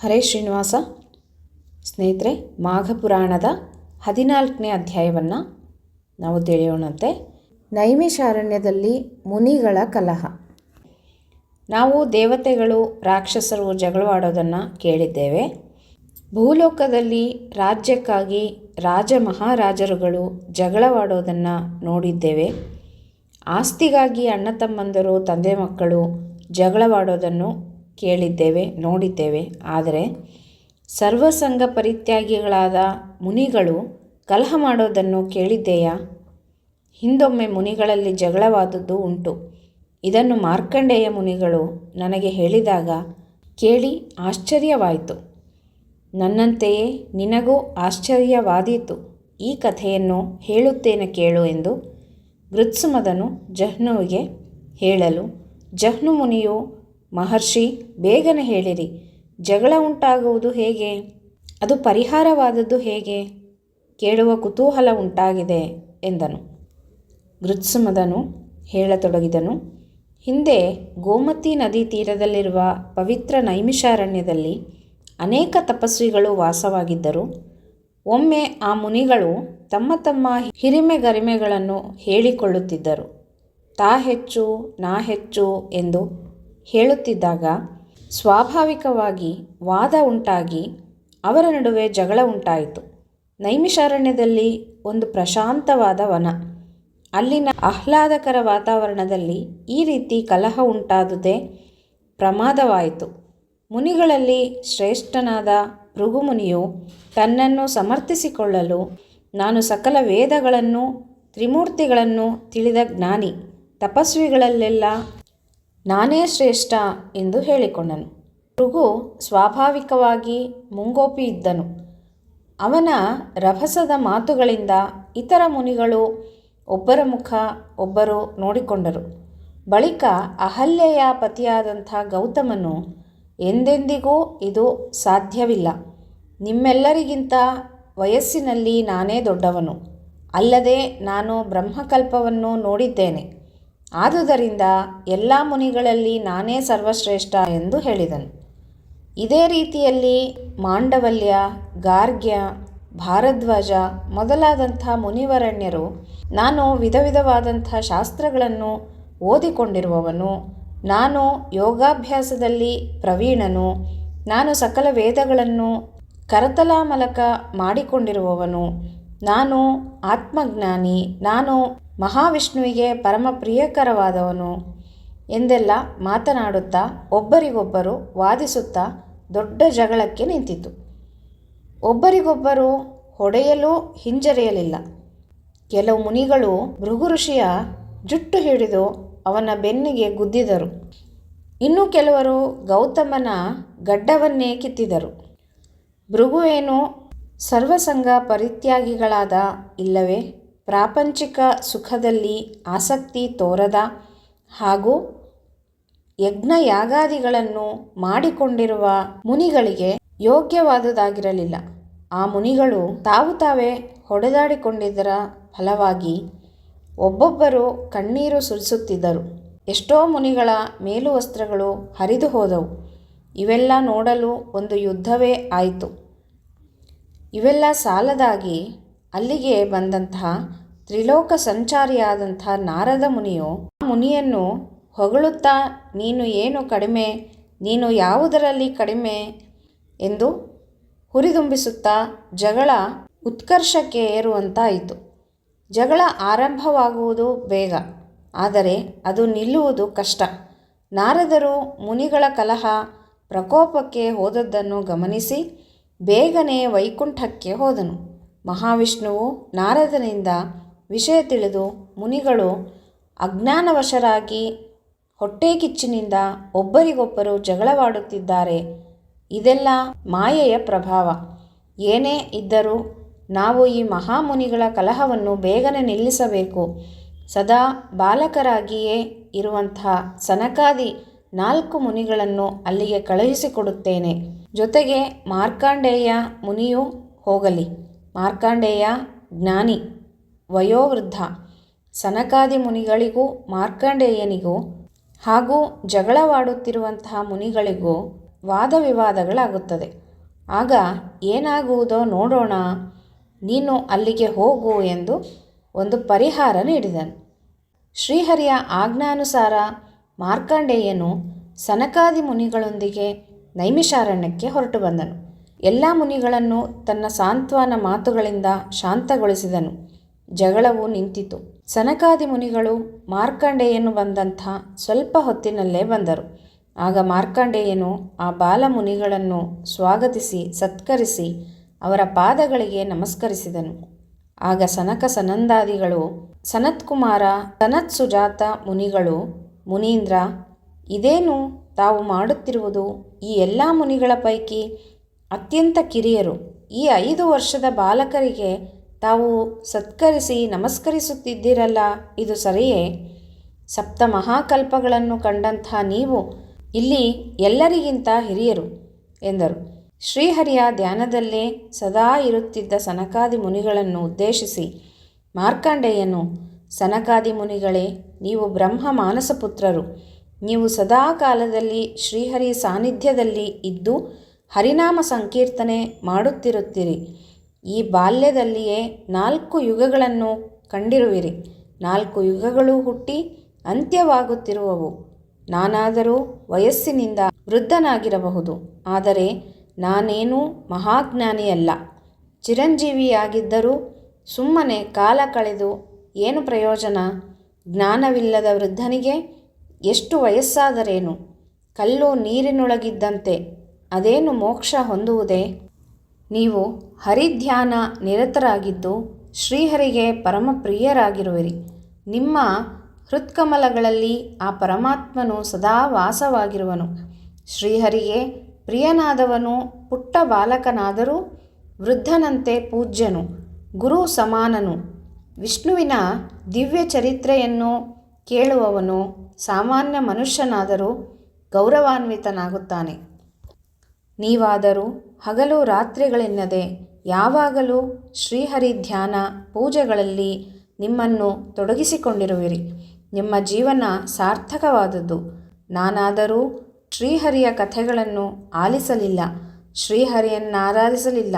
ಹರೇ ಶ್ರೀನಿವಾಸ. ಸ್ನೇಹಿತರೆ, ಮಾಘಪುರಾಣದ 14ನೇ ಅಧ್ಯಾಯವನ್ನು ನಾವು ತಿಳಿಯೋಣಂತೆ. ನೈಮಿಷಾರಣ್ಯದಲ್ಲಿ ಮುನಿಗಳ ಕಲಹ. ನಾವು ದೇವತೆಗಳು ರಾಕ್ಷಸರು ಜಗಳವಾಡೋದನ್ನು ಕೇಳಿದ್ದೇವೆ. ಭೂಲೋಕದಲ್ಲಿ ರಾಜ್ಯಕ್ಕಾಗಿ ರಾಜ ಮಹಾರಾಜರುಗಳು ಜಗಳವಾಡೋದನ್ನು ನೋಡಿದ್ದೇವೆ. ಆಸ್ತಿಗಾಗಿ ಅಣ್ಣ ತಮ್ಮಂದರು ತಂದೆ ಮಕ್ಕಳು ಜಗಳವಾಡೋದನ್ನು ಕೇಳಿದ್ದೇವೆ, ನೋಡಿದ್ದೇವೆ. ಆದರೆ ಸರ್ವಸಂಗ ಪರಿತ್ಯಾಗಿಗಳಾದ ಮುನಿಗಳು ಕಲಹ ಮಾಡೋದನ್ನು ಕೇಳಿದ್ದೇಯಾ? ಹಿಂದೊಮ್ಮೆ ಮುನಿಗಳಲ್ಲಿ ಜಗಳವಾದದ್ದು ಉಂಟು. ಇದನ್ನು ಮಾರ್ಕಂಡೇಯ ಮುನಿಗಳು ನನಗೆ ಹೇಳಿದಾಗ ಕೇಳಿ ಆಶ್ಚರ್ಯವಾಯಿತು. ನನ್ನಂತೆಯೇ ನಿನಗೂ ಆಶ್ಚರ್ಯವಾದೀತು. ಈ ಕಥೆಯನ್ನು ಹೇಳುತ್ತೇನೆ ಕೇಳು ಎಂದು ಗೃತ್ಸುಮದನು ಜಹ್ನುವಿಗೆ ಹೇಳಲು, ಜಹ್ನು ಮುನಿಯು, ಮಹರ್ಷಿ, ಬೇಗನೆ ಹೇಳಿರಿ, ಜಗಳ ಉಂಟಾಗುವುದು ಹೇಗೆ? ಅದು ಪರಿಹಾರವಾದದ್ದು ಹೇಗೆ? ಕೇಳುವ ಕುತೂಹಲ ಉಂಟಾಗಿದೆ ಎಂದನು. ಗೃತ್ಸುಮದನು ಹೇಳತೊಡಗಿದನು. ಹಿಂದೆ ಗೋಮತಿ ನದಿ ತೀರದಲ್ಲಿರುವ ಪವಿತ್ರ ನೈಮಿಷಾರಣ್ಯದಲ್ಲಿ ಅನೇಕ ತಪಸ್ವಿಗಳು ವಾಸವಾಗಿದ್ದರು. ಒಮ್ಮೆ ಆ ಮುನಿಗಳು ತಮ್ಮ ತಮ್ಮ ಹಿರಿಮೆಗರಿಮೆಗಳನ್ನು ಹೇಳಿಕೊಳ್ಳುತ್ತಿದ್ದರು. ತಾ ಹೆಚ್ಚು, ನಾ ಹೆಚ್ಚು ಎಂದು ಹೇಳುತ್ತಿದ್ದಾಗ ಸ್ವಾಭಾವಿಕವಾಗಿ ವಾದ ಉಂಟಾಗಿ ಅವರ ನಡುವೆ ಜಗಳ ಉಂಟಾಯಿತು. ನೈಮಿಷಾರಣ್ಯದಲ್ಲಿ ಒಂದು ಪ್ರಶಾಂತವಾದ ವನ. ಅಲ್ಲಿನ ಆಹ್ಲಾದಕರ ವಾತಾವರಣದಲ್ಲಿ ಈ ರೀತಿ ಕಲಹ ಉಂಟಾದುದೇ ಪ್ರಮಾದವಾಯಿತು. ಮುನಿಗಳಲ್ಲಿ ಶ್ರೇಷ್ಠನಾದ ಭೃಗುಮುನಿಯು ತನ್ನನ್ನು ಸಮರ್ಥಿಸಿಕೊಳ್ಳಲು, ನಾನು ಸಕಲ ವೇದಗಳನ್ನು ತ್ರಿಮೂರ್ತಿಗಳನ್ನು ತಿಳಿದ ಜ್ಞಾನಿ, ತಪಸ್ವಿಗಳಲ್ಲೆಲ್ಲ ನಾನೇ ಶ್ರೇಷ್ಠ ಎಂದು ಹೇಳಿಕೊಂಡನು. ಭೃಗು ಸ್ವಾಭಾವಿಕವಾಗಿ ಮುಂಗೋಪಿ ಇದ್ದನು. ಅವನ ರಭಸದ ಮಾತುಗಳಿಂದ ಇತರ ಮುನಿಗಳು ಒಬ್ಬರ ಮುಖ ಒಬ್ಬರು ನೋಡಿಕೊಂಡರು. ಬಳಿಕ ಅಹಲ್ಯೆಯ ಪತಿಯಾದಂಥ ಗೌತಮನು, ಎಂದೆಂದಿಗೂ ಇದು ಸಾಧ್ಯವಿಲ್ಲ. ನಿಮ್ಮೆಲ್ಲರಿಗಿಂತ ವಯಸ್ಸಿನಲ್ಲಿ ನಾನೇ ದೊಡ್ಡವನು. ಅಲ್ಲದೆ ನಾನು ಬ್ರಹ್ಮಕಲ್ಪವನ್ನು ನೋಡಿದ್ದೇನೆ. ಆದುದರಿಂದ ಎಲ್ಲ ಮುನಿಗಳಲ್ಲಿ ನಾನೇ ಸರ್ವಶ್ರೇಷ್ಠ ಎಂದು ಹೇಳಿದನು. ಇದೇ ರೀತಿಯಲ್ಲಿ ಮಾಂಡವಲ್ಯ, ಗಾರ್ಗ್ಯ, ಭಾರದ್ವಾಜ ಮೊದಲಾದಂಥ ಮುನಿವರಣ್ಯರು, ನಾನು ವಿಧ ವಿಧವಾದಂಥ ಶಾಸ್ತ್ರಗಳನ್ನು ಓದಿಕೊಂಡಿರುವವನು, ನಾನು ಯೋಗಾಭ್ಯಾಸದಲ್ಲಿ ಪ್ರವೀಣನು, ನಾನು ಸಕಲ ವೇದಗಳನ್ನು ಕರತಲಾಮಲಕ ಮಾಡಿಕೊಂಡಿರುವವನು, ನಾನು ಆತ್ಮಜ್ಞಾನಿ, ನಾನು ಮಹಾವಿಷ್ಣುವಿಗೆ ಪರಮ ಪ್ರಿಯಕರವಾದವನು ಎಂದೆಲ್ಲ ಮಾತನಾಡುತ್ತಾ ಒಬ್ಬರಿಗೊಬ್ಬರು ವಾದಿಸುತ್ತಾ ದೊಡ್ಡ ಜಗಳಕ್ಕೆ ನಿಂತಿತು. ಒಬ್ಬರಿಗೊಬ್ಬರು ಹೊಡೆಯಲು ಹಿಂಜರಿಯಲಿಲ್ಲ. ಕೆಲವು ಮುನಿಗಳು ಭೃಗು ಋಷಿಯ ಜುಟ್ಟು ಹಿಡಿದು ಅವನ ಬೆನ್ನಿಗೆ ಗುದ್ದಿದರು. ಇನ್ನು ಕೆಲವರು ಗೌತಮನ ಗಡ್ಡವನ್ನೇ ಕಿತ್ತಿದರು. ಭೃಗುವೇನು ಸರ್ವಸಂಗ ಪರಿತ್ಯಾಗಿಗಳಾದ, ಇಲ್ಲವೇ ಪ್ರಾಪಂಚಿಕ ಸುಖದಲ್ಲಿ ಆಸಕ್ತಿ ತೋರದ ಹಾಗೂ ಯಜ್ಞಯಾಗಾದಿಗಳನ್ನು ಮಾಡಿಕೊಂಡಿರುವ ಮುನಿಗಳಿಗೆ ಯೋಗ್ಯವಾದುದಾಗಿರಲಿಲ್ಲ. ಆ ಮುನಿಗಳು ತಾವೇ ಹೊಡೆದಾಡಿಕೊಂಡಿದ್ದರ ಫಲವಾಗಿ ಒಬ್ಬೊಬ್ಬರು ಕಣ್ಣೀರು ಸುರಿಸುತ್ತಿದ್ದರು. ಎಷ್ಟೋ ಮುನಿಗಳ ಮೇಲುವಸ್ತ್ರಗಳು ಹರಿದು ಹೋದವು. ಇವೆಲ್ಲ ನೋಡಲು ಒಂದು ಯುದ್ಧವೇ ಆಯಿತು. ಇವೆಲ್ಲ ಸಾಲದಾಗಿ ಅಲ್ಲಿಗೆ ಬಂದಂತಹ ತ್ರಿಲೋಕ ಸಂಚಾರಿಯಾದಂಥ ನಾರದ ಮುನಿಯು ಆ ಮುನಿಯನ್ನು ಹೊಗಳುತ್ತಾ, ನೀನು ಏನು ಕಡಿಮೆ, ನೀನು ಯಾವುದರಲ್ಲಿ ಕಡಿಮೆ ಎಂದು ಹುರಿದುಂಬಿಸುತ್ತಾ ಜಗಳ ಉತ್ಕರ್ಷಕ್ಕೆ ಏರುವಂತಾಯಿತು. ಜಗಳ ಆರಂಭವಾಗುವುದು ಬೇಗ, ಆದರೆ ಅದು ನಿಲ್ಲುವುದು ಕಷ್ಟ. ನಾರದರು ಮುನಿಗಳ ಕಲಹ ಪ್ರಕೋಪಕ್ಕೆ ಹೋದದ್ದನ್ನು ಗಮನಿಸಿ ಬೇಗನೆ ವೈಕುಂಠಕ್ಕೆ ಹೋದನು. ಮಹಾವಿಷ್ಣುವು ನಾರದನಿಂದ ವಿಷಯ ತಿಳಿದು, ಮುನಿಗಳು ಅಜ್ಞಾನವಶರಾಗಿ ಹೊಟ್ಟೆ ಕಿಚ್ಚಿನಿಂದ ಒಬ್ಬರಿಗೊಬ್ಬರು ಜಗಳವಾಡುತ್ತಿದ್ದಾರೆ. ಇದೆಲ್ಲ ಮಾಯೆಯ ಪ್ರಭಾವ. ಏನೇ ಇದ್ದರೂ ನಾವು ಈ ಮಹಾಮುನಿಗಳ ಕಲಹವನ್ನು ಬೇಗನೆ ನಿಲ್ಲಿಸಬೇಕು. ಸದಾ ಬಾಲಕರಾಗಿಯೇ ಇರುವಂಥ ಸನಕಾದಿ 4 ಮುನಿಗಳನ್ನು ಅಲ್ಲಿಗೆ ಕಳುಹಿಸಿಕೊಡುತ್ತೇನೆ. ಜೊತೆಗೆ ಮಾರ್ಕಂಡೇಯ ಮುನಿಯೂ ಹೋಗಲಿ. ಮಾರ್ಕಂಡೇಯ ಜ್ಞಾನಿ, ವಯೋವೃದ್ಧ. ಸನಕಾದಿ ಮುನಿಗಳಿಗೂ ಮಾರ್ಕಂಡೇಯನಿಗೂ ಹಾಗೂ ಜಗಳವಾಡುತ್ತಿರುವಂತಹ ಮುನಿಗಳಿಗೂ ವಾದವಿವಾದಗಳಾಗುತ್ತದೆ. ಆಗ ಏನಾಗುವುದೋ ನೋಡೋಣ, ನೀನು ಅಲ್ಲಿಗೆ ಹೋಗು ಎಂದು ಒಂದು ಪರಿಹಾರ ನೀಡಿದನು. ಶ್ರೀಹರಿಯ ಆಜ್ಞಾನುಸಾರ ಮಾರ್ಕಂಡೇಯನು ಸನಕಾದಿ ಮುನಿಗಳೊಂದಿಗೆ ನೈಮಿಷಾರಣ್ಯಕ್ಕೆ ಹೊರಟು ಬಂದನು. ಎಲ್ಲ ಮುನಿಗಳನ್ನು ತನ್ನ ಸಾಂತ್ವನ ಮಾತುಗಳಿಂದ ಶಾಂತಗೊಳಿಸಿದನು. ಜಗಳವು ನಿಂತಿತು. ಸನಕಾದಿ ಮುನಿಗಳು ಮಾರ್ಕಂಡೇಯನು ಬಂದಂಥ ಸ್ವಲ್ಪ ಹೊತ್ತಿನಲ್ಲೇ ಬಂದರು. ಆಗ ಮಾರ್ಕಂಡೇಯನು ಆ ಬಾಲಮುನಿಗಳನ್ನು ಸ್ವಾಗತಿಸಿ ಸತ್ಕರಿಸಿ ಅವರ ಪಾದಗಳಿಗೆ ನಮಸ್ಕರಿಸಿದನು. ಆಗ ಸನಕ ಸನಂದಾದಿಗಳು, ಸನತ್ಕುಮಾರ ಸನತ್ ಸುಜಾತ ಮುನಿಗಳು, ಮುನೀಂದ್ರ, ಇದೇನು ತಾವು ಮಾಡುತ್ತಿರುವುದು? ಈ ಎಲ್ಲ ಮುನಿಗಳ ಪೈಕಿ ಅತ್ಯಂತ ಕಿರಿಯರು ಈ 5 ವರ್ಷದ ಬಾಲಕರಿಗೆ ತಾವು ಸತ್ಕರಿಸಿ ನಮಸ್ಕರಿಸುತ್ತಿದ್ದೀರಲ್ಲ, ಇದು ಸರಿಯೇ? ಸಪ್ತ ಮಹಾಕಲ್ಪಗಳನ್ನು ಕಂಡಂಥ ನೀವು ಇಲ್ಲಿ ಎಲ್ಲರಿಗಿಂತ ಹಿರಿಯರು ಎಂದರು. ಶ್ರೀಹರಿಯ ಧ್ಯಾನದಲ್ಲೇ ಸದಾ ಇರುತ್ತಿದ್ದ ಸನಕಾದಿ ಮುನಿಗಳನ್ನು ಉದ್ದೇಶಿಸಿ ಮಾರ್ಕಂಡೇಯನು, ಸನಕಾದಿ ಮುನಿಗಳೇ, ನೀವು ಬ್ರಹ್ಮ ಮಾನಸಪುತ್ರರು. ನೀವು ಸದಾ ಕಾಲದಲ್ಲಿ ಶ್ರೀಹರಿ ಸಾನ್ನಿಧ್ಯದಲ್ಲಿ ಇದ್ದು ಹರಿನಾಮ ಸಂಕೀರ್ತನೆ ಮಾಡುತ್ತಿರುತ್ತೀರಿ. ಈ ಬಾಲ್ಯದಲ್ಲಿಯೇ 4 ಯುಗಗಳನ್ನು ಕಂಡಿರುವಿರಿ. 4 ಯುಗಗಳು ಹುಟ್ಟಿ ಅಂತ್ಯವಾಗುತ್ತಿರುವವು. ನಾನಾದರೂ ವಯಸ್ಸಿನಿಂದ ವೃದ್ಧನಾಗಿರಬಹುದು, ಆದರೆ ನಾನೇನೂ ಮಹಾಜ್ಞಾನಿಯಲ್ಲ. ಚಿರಂಜೀವಿಯಾಗಿದ್ದರೂ ಸುಮ್ಮನೆ ಕಾಲ ಕಳೆದು ಏನು ಪ್ರಯೋಜನ? ಜ್ಞಾನವಿಲ್ಲದ ವೃದ್ಧನಿಗೆ ಎಷ್ಟು ವಯಸ್ಸಾದರೇನು? ಕಲ್ಲು ನೀರಿನೊಳಗಿದ್ದಂತೆ, ಅದೇನು ಮೋಕ್ಷ ಹೊಂದುವುದೇ? ನೀವು ಹರಿಧ್ಯಾನ ನಿರತರಾಗಿದ್ದು ಶ್ರೀಹರಿಗೆ ಪರಮಪ್ರಿಯರಾಗಿರುವಿರಿ. ನಿಮ್ಮ ಹೃತ್ಕಮಲಗಳಲ್ಲಿ ಆ ಪರಮಾತ್ಮನು ಸದಾ ವಾಸವಾಗಿರುವನು. ಶ್ರೀಹರಿಗೆ ಪ್ರಿಯನಾದವನು ಪುಟ್ಟ ಬಾಲಕನಾದರೂ ವೃದ್ಧನಂತೆ ಪೂಜ್ಯನು, ಗುರು ಸಮಾನನು. ವಿಷ್ಣುವಿನ ದಿವ್ಯ ಚರಿತ್ರೆಯನ್ನು ಕೇಳುವವನು ಸಾಮಾನ್ಯ ಮನುಷ್ಯನಾದರೂ ಗೌರವಾನ್ವಿತನಾಗುತ್ತಾನೆ. ನೀವಾದರೂ ಹಗಲು ರಾತ್ರಿಗಳೆನ್ನದೆ ಯಾವಾಗಲೂ ಶ್ರೀಹರಿ ಧ್ಯಾನ ಪೂಜೆಗಳಲ್ಲಿ ನಿಮ್ಮನ್ನು ತೊಡಗಿಸಿಕೊಂಡಿರುವಿರಿ. ನಿಮ್ಮ ಜೀವನ ಸಾರ್ಥಕವಾದದ್ದು. ನಾನಾದರೂ ಶ್ರೀಹರಿಯ ಕಥೆಗಳನ್ನು ಆಲಿಸಲಿಲ್ಲ, ಶ್ರೀಹರಿಯನ್ನಾರಾಧಿಸಲಿಲ್ಲ.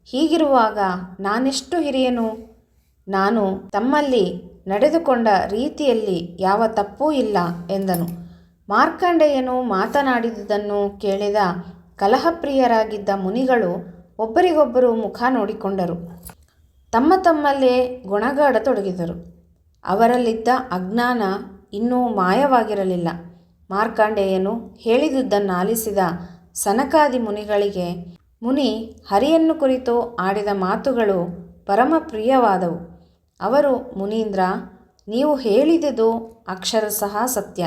ಹೀಗಿರುವಾಗ ನಾನೆಷ್ಟು ಹಿರಿಯನು? ನಾನು ತಮ್ಮಲ್ಲಿ ನಡೆದುಕೊಂಡ ರೀತಿಯಲ್ಲಿ ಯಾವ ತಪ್ಪೂ ಇಲ್ಲ ಎಂದನು. ಮಾರ್ಕಂಡೇಯನು ಮಾತನಾಡಿದುದನ್ನು ಕೇಳಿದ ಕಲಹಪ್ರಿಯರಾಗಿದ್ದ ಮುನಿಗಳು ಒಬ್ಬರಿಗೊಬ್ಬರು ಮುಖ ನೋಡಿಕೊಂಡರು. ತಮ್ಮ ತಮ್ಮಲ್ಲೇ ಗೊಣಗಾಡತೊಡಗಿದರು. ಅವರಲ್ಲಿದ್ದ ಅಜ್ಞಾನ ಇನ್ನೂ ಮಾಯವಾಗಿರಲಿಲ್ಲ. ಮಾರ್ಕಂಡೇಯನು ಹೇಳಿದುದನ್ನಾಲಿಸಿದ ಸನಕಾದಿ ಮುನಿಗಳಿಗೆ ಮುನಿ ಹರಿಯನ್ನು ಕುರಿತು ಆಡಿದ ಮಾತುಗಳು ಪರಮಪ್ರಿಯವಾದವು. ಅವರು, ಮುನೀಂದ್ರ, ನೀವು ಹೇಳಿದುದು ಅಕ್ಷರಶಃ ಸತ್ಯ.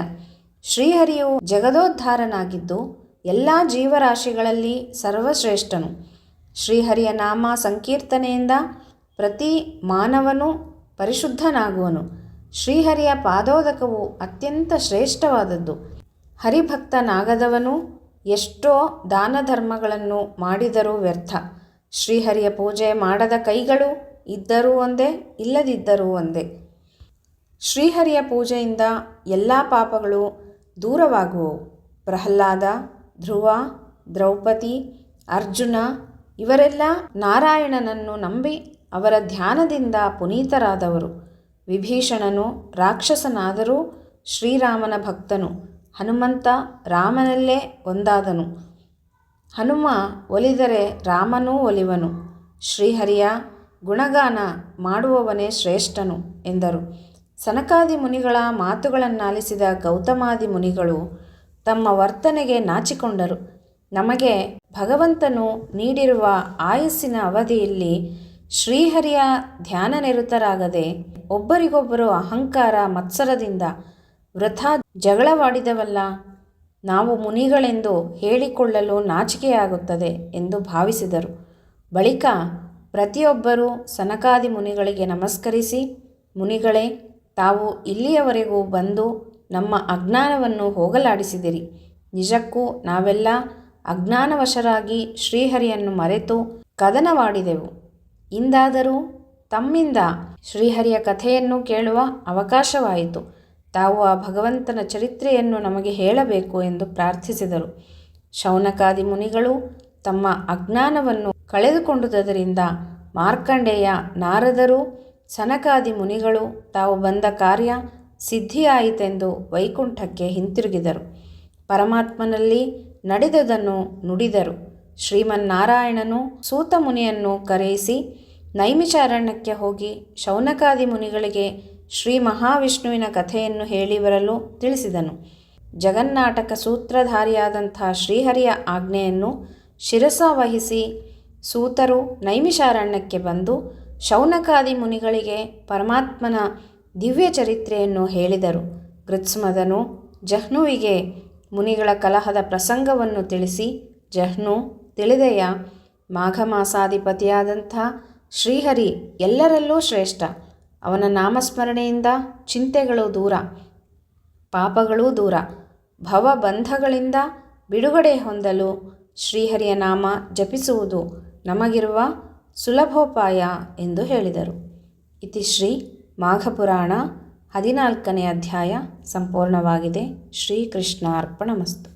ಶ್ರೀಹರಿಯು ಜಗದೋದ್ಧಾರನಾಗಿದ್ದು ಎಲ್ಲ ಜೀವರಾಶಿಗಳಲ್ಲಿ ಸರ್ವಶ್ರೇಷ್ಠನು. ಶ್ರೀಹರಿಯ ನಾಮ ಸಂಕೀರ್ತನೆಯಿಂದ ಪ್ರತಿ ಮಾನವನು ಪರಿಶುದ್ಧನಾಗುವನು. ಶ್ರೀಹರಿಯ ಪಾದೋದಕವು ಅತ್ಯಂತ ಶ್ರೇಷ್ಠವಾದದ್ದು. ಹರಿಭಕ್ತನಾಗದವನು ಎಷ್ಟೋ ದಾನ ಧರ್ಮಗಳನ್ನು ಮಾಡಿದರೂ ವ್ಯರ್ಥ. ಶ್ರೀಹರಿಯ ಪೂಜೆ ಮಾಡದ ಕೈಗಳು ಇದ್ದರೂ ಒಂದೇ, ಇಲ್ಲದಿದ್ದರೂ ಒಂದೇ. ಶ್ರೀಹರಿಯ ಪೂಜೆಯಿಂದ ಎಲ್ಲ ಪಾಪಗಳು ದೂರವಾಗುವವು. ಪ್ರಹ್ಲಾದ, ಧ್ರುವ, ದ್ರೌಪದಿ, ಅರ್ಜುನ ಇವರೆಲ್ಲ ನಾರಾಯಣನನ್ನು ನಂಬಿ ಅವರ ಧ್ಯಾನದಿಂದ ಪುನೀತರಾದವರು. ವಿಭೀಷಣನು ರಾಕ್ಷಸನಾದರೂ ಶ್ರೀರಾಮನ ಭಕ್ತನು. ಹನುಮಂತ ರಾಮನಲ್ಲೇ ಒಂದಾದನು. ಹನುಮ ಒಲಿದರೆ ರಾಮನೂ ಒಲಿವನು. ಶ್ರೀಹರಿಯ ಗುಣಗಾನ ಮಾಡುವವನೇ ಶ್ರೇಷ್ಠನು ಎಂದರು. ಸನಕಾದಿ ಮುನಿಗಳ ಮಾತುಗಳನ್ನಾಲಿಸಿದ ಗೌತಮಾದಿ ಮುನಿಗಳು ತಮ್ಮ ವರ್ತನೆಗೆ ನಾಚಿಕೊಂಡರು. ನಮಗೆ ಭಗವಂತನು ನೀಡಿರುವ ಆಯಸ್ಸಿನ ಅವಧಿಯಲ್ಲಿ ಶ್ರೀಹರಿಯ ಧ್ಯಾನನಿರತರಾಗದೆ ಒಬ್ಬರಿಗೊಬ್ಬರು ಅಹಂಕಾರ ಮತ್ಸರದಿಂದ ವೃಥಾ ಜಗಳವಾಡಿದವಲ್ಲ. ನಾವು ಮುನಿಗಳೆಂದು ಹೇಳಿಕೊಳ್ಳಲು ನಾಚಿಕೆಯಾಗುತ್ತದೆ ಎಂದು ಭಾವಿಸಿದರು. ಬಳಿಕ ಪ್ರತಿಯೊಬ್ಬರೂ ಸನಕಾದಿ ಮುನಿಗಳಿಗೆ ನಮಸ್ಕರಿಸಿ, ಮುನಿಗಳೇ, ತಾವು ಇಲ್ಲಿಯವರೆಗೂ ಬಂದು ನಮ್ಮ ಅಜ್ಞಾನವನ್ನು ಹೋಗಲಾಡಿಸಿದಿರಿ. ನಿಜಕ್ಕೂ ನಾವೆಲ್ಲ ಅಜ್ಞಾನವಶರಾಗಿ ಶ್ರೀಹರಿಯನ್ನು ಮರೆತು ಕದನವಾಡಿದೆವು. ಇಂದಾದರೂ ತಮ್ಮಿಂದ ಶ್ರೀಹರಿಯ ಕಥೆಯನ್ನು ಕೇಳುವ ಅವಕಾಶವಾಯಿತು. ತಾವು ಆ ಭಗವಂತನ ಚರಿತ್ರೆಯನ್ನು ನಮಗೆ ಹೇಳಬೇಕು ಎಂದು ಪ್ರಾರ್ಥಿಸಿದರು. ಶೌನಕಾದಿ ಮುನಿಗಳು ತಮ್ಮ ಅಜ್ಞಾನವನ್ನು ಕಳೆದುಕೊಂಡುದರಿಂದ ಮಾರ್ಕಂಡೇಯ, ನಾರದರು, ಸನಕಾದಿ ಮುನಿಗಳು ತಾವು ಬಂದ ಕಾರ್ಯ ಸಿದ್ಧಿಯಾಯಿತೆಂದು ವೈಕುಂಠಕ್ಕೆ ಹಿಂತಿರುಗಿದರು. ಪರಮಾತ್ಮನಲ್ಲಿ ನಡೆದುದನ್ನು ನುಡಿದರು. ಶ್ರೀಮನ್ನಾರಾಯಣನು ಸೂತ ಮುನಿಯನ್ನು ಕರೆಯಿಸಿ ನೈಮಿಷಾರಣ್ಯಕ್ಕೆ ಹೋಗಿ ಶೌನಕಾದಿ ಮುನಿಗಳಿಗೆ ಶ್ರೀ ಮಹಾವಿಷ್ಣುವಿನ ಕಥೆಯನ್ನು ಹೇಳಿ ಬರಲು ತಿಳಿಸಿದನು. ಜಗನ್ನಾಟಕ ಸೂತ್ರಧಾರಿಯಾದಂಥ ಶ್ರೀಹರಿಯ ಆಜ್ಞೆಯನ್ನು ಶಿರಸಾವಹಿಸಿ ಸೂತರು ನೈಮಿಷಾರಣ್ಯಕ್ಕೆ ಬಂದು ಶೌನಕಾದಿ ಮುನಿಗಳಿಗೆ ಪರಮಾತ್ಮನ ದಿವ್ಯ ಚರಿತ್ರೆಯನ್ನು ಹೇಳಿದರು. ಗೃತ್ಸ್ಮದನು ಜಹ್ನುವಿಗೆ ಮುನಿಗಳ ಕಲಹದ ಪ್ರಸಂಗವನ್ನು ತಿಳಿಸಿ, ಜಹ್ನು, ತಿಳಿದೆಯ, ಮಾಘ ಮಾಸಾಧಿಪತಿಯಾದಂಥ ಶ್ರೀಹರಿ ಎಲ್ಲರಲ್ಲೂ ಶ್ರೇಷ್ಠ. ಅವನ ನಾಮಸ್ಮರಣೆಯಿಂದ ಚಿಂತೆಗಳು ದೂರ, ಪಾಪಗಳೂ ದೂರ, ಭವಬಂಧಗಳಿಂದ ಬಿಡುಗಡೆ ಹೊಂದಲು ಶ್ರೀಹರಿಯ ನಾಮ ಜಪಿಸುವುದು ನಮಗಿರುವ ಸುಲಭೋಪಾಯ ಎಂದು ಹೇಳಿದರು. ಇತಿ ಶ್ರೀ ಮಾಘಪುರಾಣ 14ನೇ ಅಧ್ಯಾಯ ಸಂಪೂರ್ಣವಾಗಿದೆ. ಶ್ರೀಕೃಷ್ಣ ಅರ್ಪಣಮಸ್ತು.